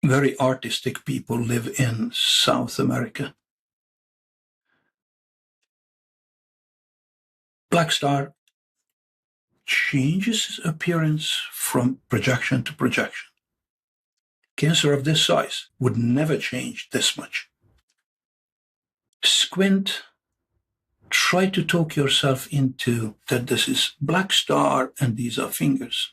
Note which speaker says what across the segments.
Speaker 1: very artistic people live in South America. Black star changes its appearance from projection to projection. Cancer of this size would never change this much. Squint, try to talk yourself into that this is black star and these are fingers.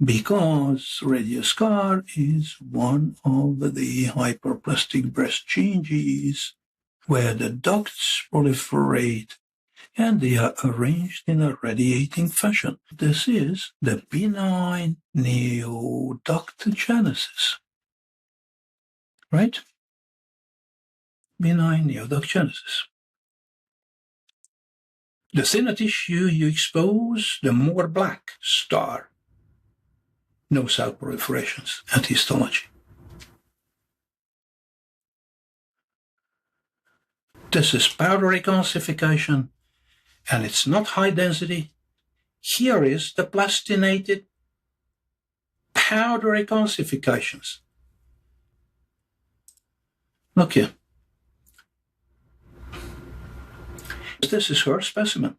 Speaker 1: Because radial scar is one of the hyperplastic breast changes where the ducts proliferate and they are arranged in a radiating fashion. This is the benign neoductogenesis, right? Benign neoductogenesis. The thinner tissue you expose, the more black star. No cell proliferations at histology. This is powdery calcification, and it's not high density. Here is the plastinated powdery calcifications. Look here. This is her specimen.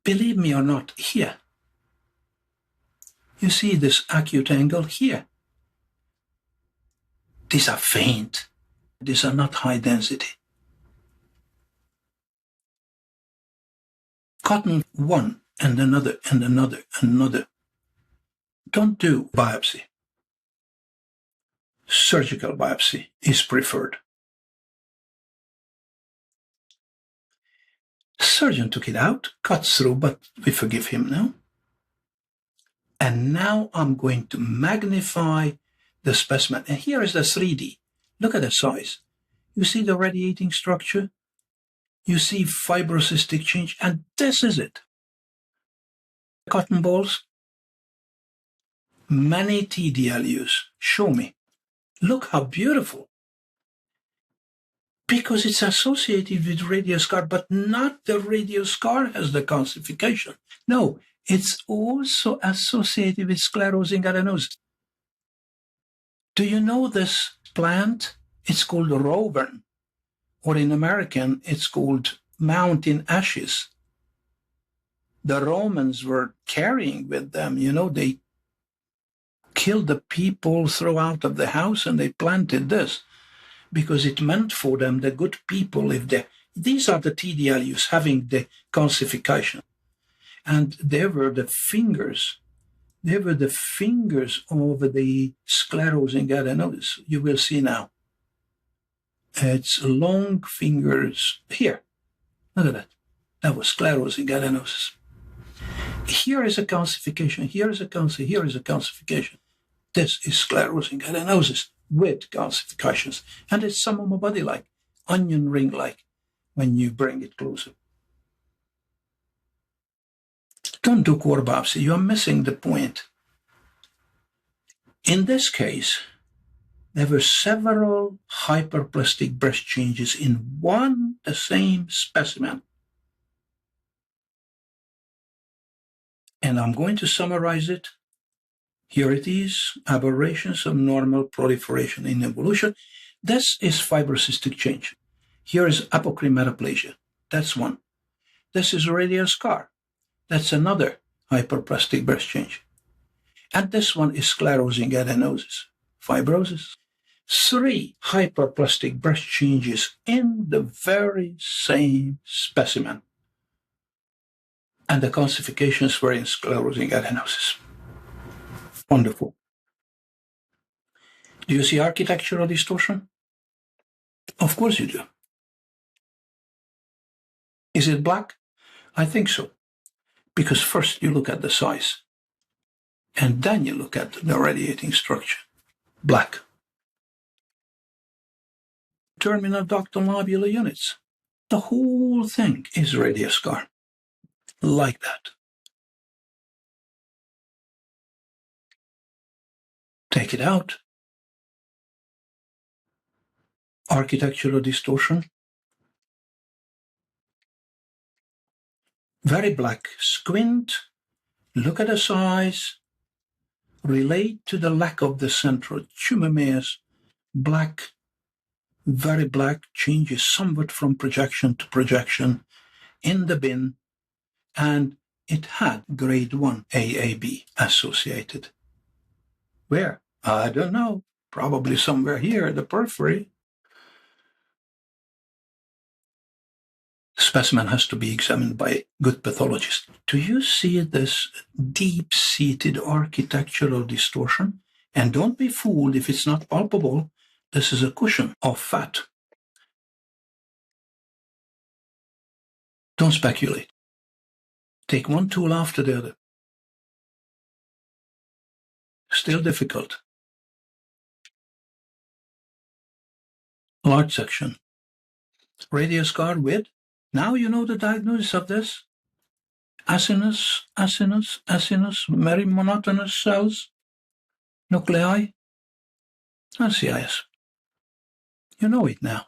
Speaker 1: Believe me or not, here. You see this acute angle here. These are faint. These are not high density. Cotton one and another and another and another. Don't do biopsy. Surgical biopsy is preferred. Surgeon took it out, cut through, but we forgive him now. And now I'm going to magnify the specimen. And here is the 3D. Look at the size. You see the radiating structure? You see fibrocystic change, and this is it. Cotton balls. Many TDLUs. Show me. Look how beautiful. Because it's associated with radial scar, but not the radial scar has the calcification. No, it's also associated with sclerosing adenosis. Do you know this plant? It's called rovern, or in American, it's called mountain ashes. The Romans were carrying with them, they killed the people, threw out of the house, and they planted this because it meant for them, the good people, these are the TDLUs having the calcification. And they were the fingers. They were the fingers of the sclerosing adenosis. You will see now. It's long fingers here. Look at that. That was sclerosing adenosis. Here is a calcification. Here is a calcification. Here is a calcification. This is sclerosing adenosis with calcifications. And it's some of my body like, onion ring-like, when you bring it closer. Don't do core biopsy. You are missing the point. In this case, there were several hyperplastic breast changes in the same specimen. And I'm going to summarize it. Here it is, aberrations of normal proliferation in evolution. This is fibrocystic change. Here is apocrine metaplasia. That's one. This is radial scar. That's another hyperplastic breast change. And this one is sclerosing adenosis, fibrosis. 3 hyperplastic breast changes in the very same specimen. And the calcifications were in sclerosing adenosis. Wonderful. Do you see architectural distortion? Of course you do. Is it black? I think so. Because first you look at the size, and then you look at the radiating structure. Black. Terminal ductal lobular units. The whole thing is radial scar. Like that. Take it out. Architectural distortion. Very black. Squint. Look at the size. relate to the lack of the central tumomeres. Black, very black, changes somewhat from projection to projection in the bin, and it had grade 1 AAB associated. Where? I don't know. Probably somewhere here, the periphery. The specimen has to be examined by a good pathologist. Do you see this deep-seated architectural distortion? And don't be fooled if it's not palpable. This is a cushion of fat. Don't speculate. Take one tool after the other. Still difficult. Large section. Radial scar with. Now you know the diagnosis of this. Acinus, very monotonous cells, nuclei, and CIS. You know it now.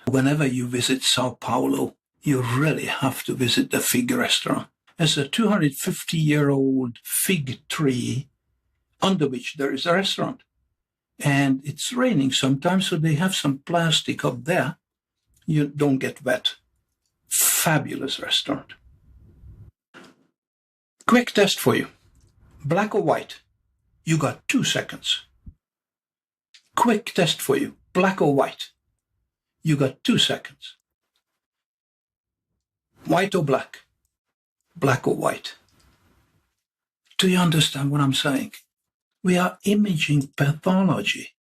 Speaker 1: Whenever you visit Sao Paulo, you really have to visit the Fig restaurant. It's a 250-year-old fig tree under which there is a restaurant. And it's raining sometimes, so they have some plastic up there. You don't get wet. Fabulous restaurant. Quick test for you. Black or white? You got 2 seconds. Quick test for you. Black or white? You got 2 seconds. White or black? Black or white? Do you understand what I'm saying? We are imaging pathology.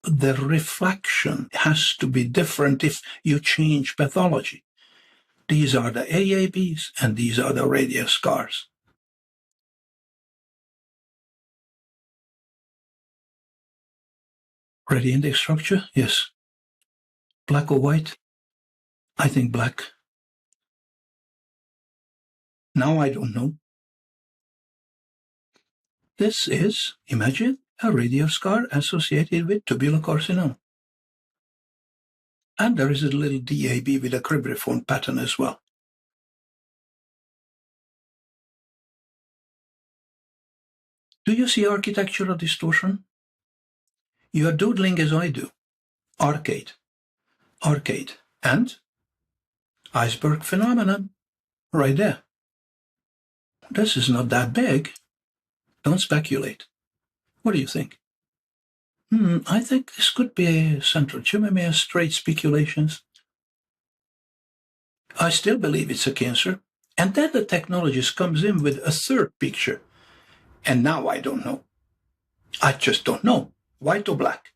Speaker 1: The reflection has to be different if you change pathology. These are the AABs and these are the radial scars. Ready index structure? Yes. Black or white? I think black. Now I don't know. This is, imagine, a radial scar associated with tubular carcinoma. And there is a little DAB with a cribriform pattern as well. Do you see architectural distortion? You are doodling as I do. Arcade, and iceberg phenomenon, right there. This is not that big. Don't speculate. What do you think? I think this could be a central tumor, straight speculations. I still believe it's a cancer. And then the technologist comes in with a third picture. And now I don't know. I just don't know. White or black?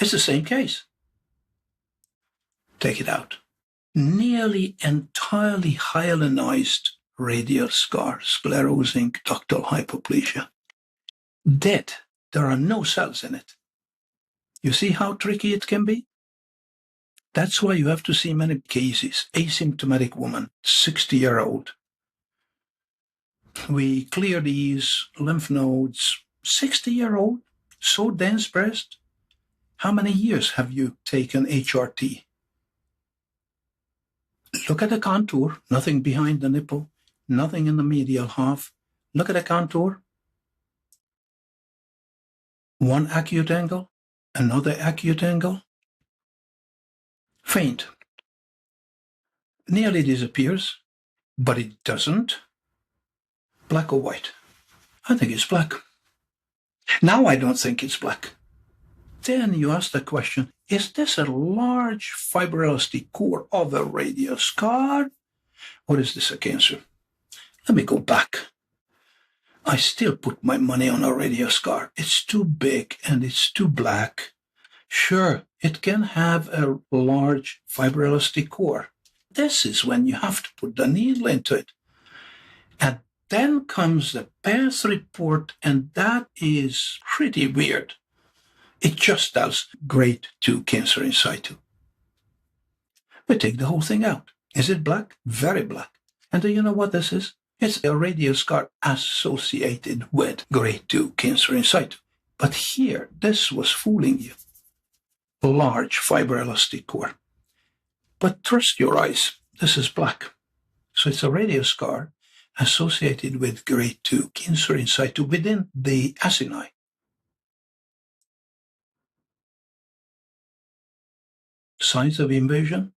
Speaker 1: It's the same case. Take it out. Nearly entirely hyalinized radial scar, sclerosing ductal hypoplasia. Dead. There are no cells in it. You see how tricky it can be? That's why you have to see many cases. Asymptomatic woman, 60-year-old. We clear these lymph nodes. 60-year-old, so dense breast. How many years have you taken HRT? Look at the contour, nothing behind the nipple, nothing in the medial half. Look at the contour. One acute angle, another acute angle. Faint. Nearly disappears, but it doesn't. Black or white? I think it's black. Now I don't think it's black. Then you ask the question, is this a large fibroelastic core of a radial scar? Or is this a cancer? Let me go back. I still put my money on a radial scar. It's too big and it's too black. Sure, it can have a large fibroelastic core. This is when you have to put the needle into it. And then comes the path report, and that is pretty weird. It just tells grade 2 cancer in situ. We take the whole thing out. Is it black? Very black. And do you know what this is? It's a radial scar associated with grade 2 cancer in situ. But here, this was fooling you. Large fibroelastic core. But trust your eyes, this is black. So it's a radial scar associated with grade 2 cancer in situ within the acini. Signs of invasion?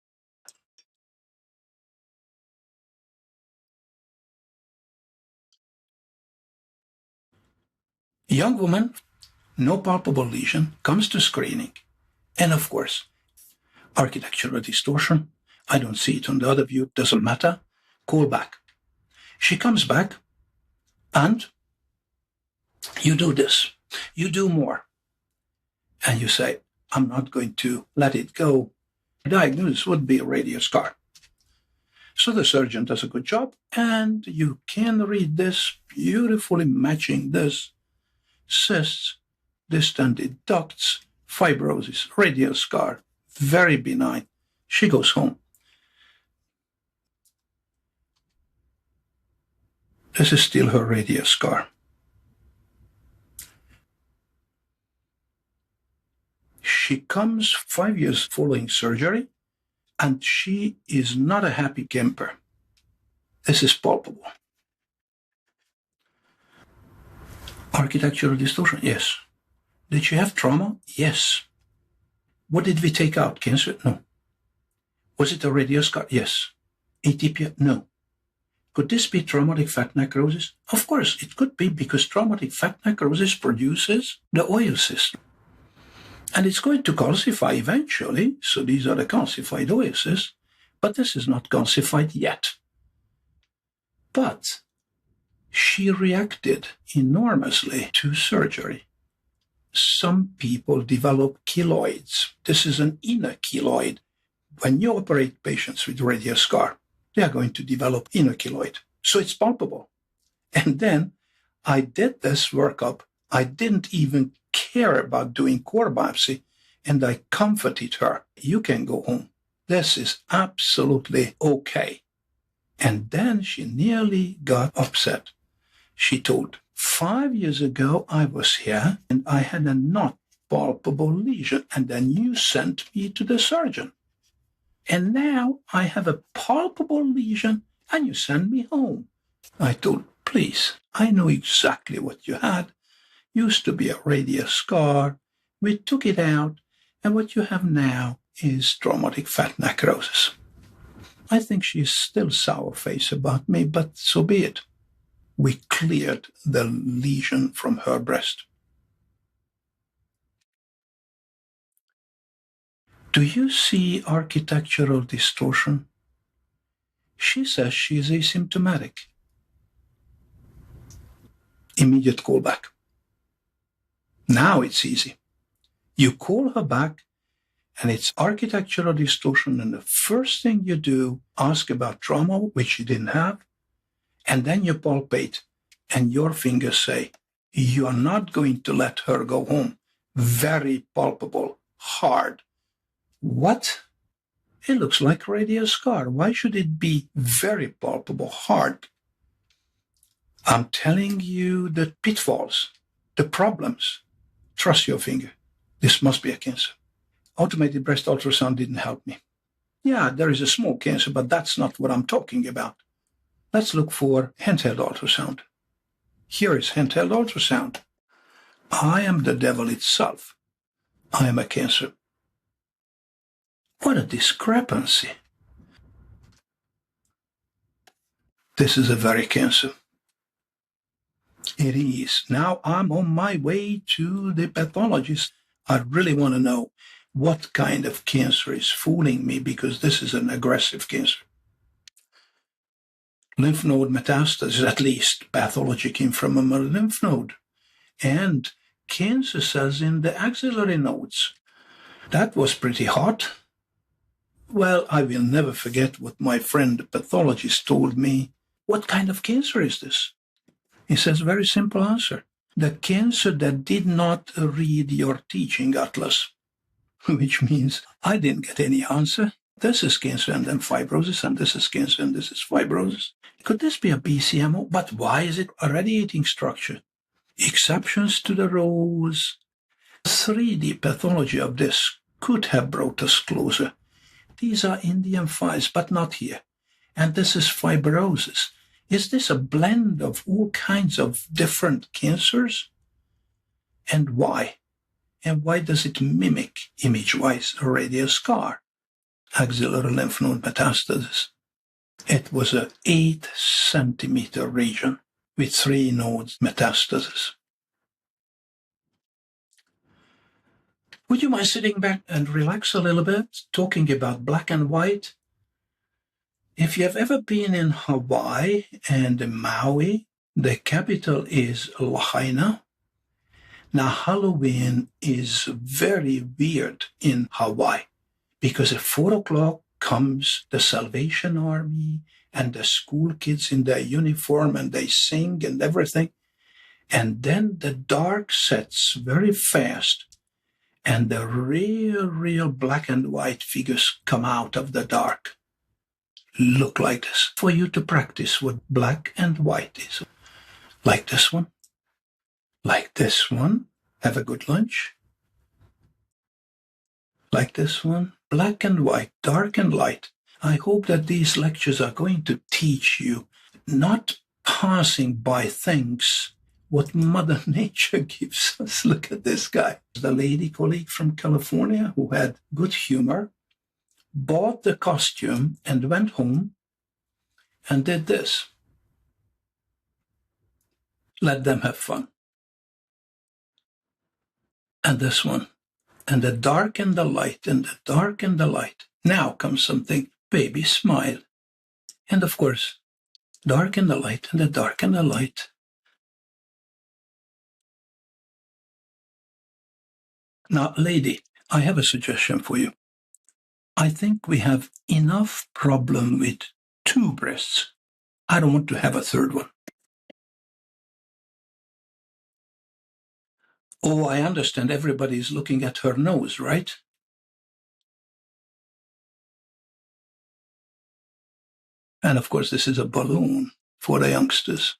Speaker 1: Young woman, no palpable lesion, comes to screening. And of course, architectural distortion. I don't see it on the other view, doesn't matter. Call back. She comes back and you do this. You do more. And you say, I'm not going to let it go. Diagnosis would be a radial scar. So the surgeon does a good job, and you can read this beautifully matching this. Cysts, distended ducts, fibrosis, radial scar, very benign. She goes home. This is still her radial scar. She comes 5 years following surgery, and she is not a happy camper. This is palpable. Architectural distortion? Yes. Did she have trauma? Yes. What did we take out? Cancer? No. Was it a radial scar? Yes. Atypia? No. Could this be traumatic fat necrosis? Of course, it could be, because traumatic fat necrosis produces the oil cyst. And it's going to calcify eventually, so these are the calcified oil cysts, but this is not calcified yet. But she reacted enormously to surgery. Some people develop keloids. This is an inner keloid. When you operate patients with radial scar, they are going to develop inner keloid. So it's palpable. And then I did this workup. I didn't even care about doing core biopsy, and I comforted her. You can go home. This is absolutely okay. And then she nearly got upset. She told, 5 years ago I was here and I had a not palpable lesion, and then you sent me to the surgeon. And now I have a palpable lesion and you send me home. I told, please, I know exactly what you had. Used to be a radial scar. We took it out, and what you have now is traumatic fat necrosis. I think she's still sour-faced about me, but so be it. We cleared the lesion from her breast. Do you see architectural distortion? She says she is asymptomatic. Immediate callback. Now it's easy. You call her back, and it's architectural distortion, and the first thing you do, ask about trauma, which she didn't have, and then you palpate, and your fingers say, you are not going to let her go home. Very palpable, hard. What? It looks like a radial scar. Why should it be very palpable, hard? I'm telling you the pitfalls, the problems. Trust your finger. This must be a cancer. Automated breast ultrasound didn't help me. Yeah, there is a small cancer, but that's not what I'm talking about. Let's look for handheld ultrasound. Here is handheld ultrasound. I am the devil itself. I am a cancer. What a discrepancy. This is a very cancer. It is. Now I'm on my way to the pathologist. I really want to know what kind of cancer is fooling me, because this is an aggressive cancer. Lymph node metastasis, at least. Pathology came from a lymph node. And cancer cells in the axillary nodes. That was pretty hot. Well, I will never forget what my friend, the pathologist, told me. What kind of cancer is this? He says, very simple answer. The cancer that did not read your teaching atlas, which means I didn't get any answer. This is cancer and then fibrosis, and this is cancer and this is fibrosis. Could this be a BCMO? But why is it a radiating structure? Exceptions to the rules. 3D pathology of this could have brought us closer. These are Indian files, but not here. And this is fibrosis. Is this a blend of all kinds of different cancers? And why? And why does it mimic, image-wise, a radial scar? Axillary lymph node metastasis. It was an 8-centimeter region with 3 nodes metastasis. Would you mind sitting back and relax a little bit, talking about black and white? If you have ever been in Hawaii and Maui, the capital is Lahaina. Now, Halloween is very weird in Hawaii because at 4 o'clock comes the Salvation Army and the school kids in their uniform and they sing and everything. And then the dark sets very fast and the real black and white figures come out of the dark. Look like this. For you to practice what black and white is. Like this one. Like this one. Have a good lunch. Like this one. Black and white, dark and light. I hope that these lectures are going to teach you not passing by things, what Mother Nature gives us. Look at this guy. The lady colleague from California who had good humor, bought the costume and went home and did this. Let them have fun. And this one. And the dark and the light, and the dark and the light. Now comes something, baby smile. And of course, dark and the light, and the dark and the light. Now, lady, I have a suggestion for you. I think we have enough problem with 2 breasts. I don't want to have a 3rd one. Oh, I understand everybody is looking at her nose, right? And of course, this is a balloon for the youngsters.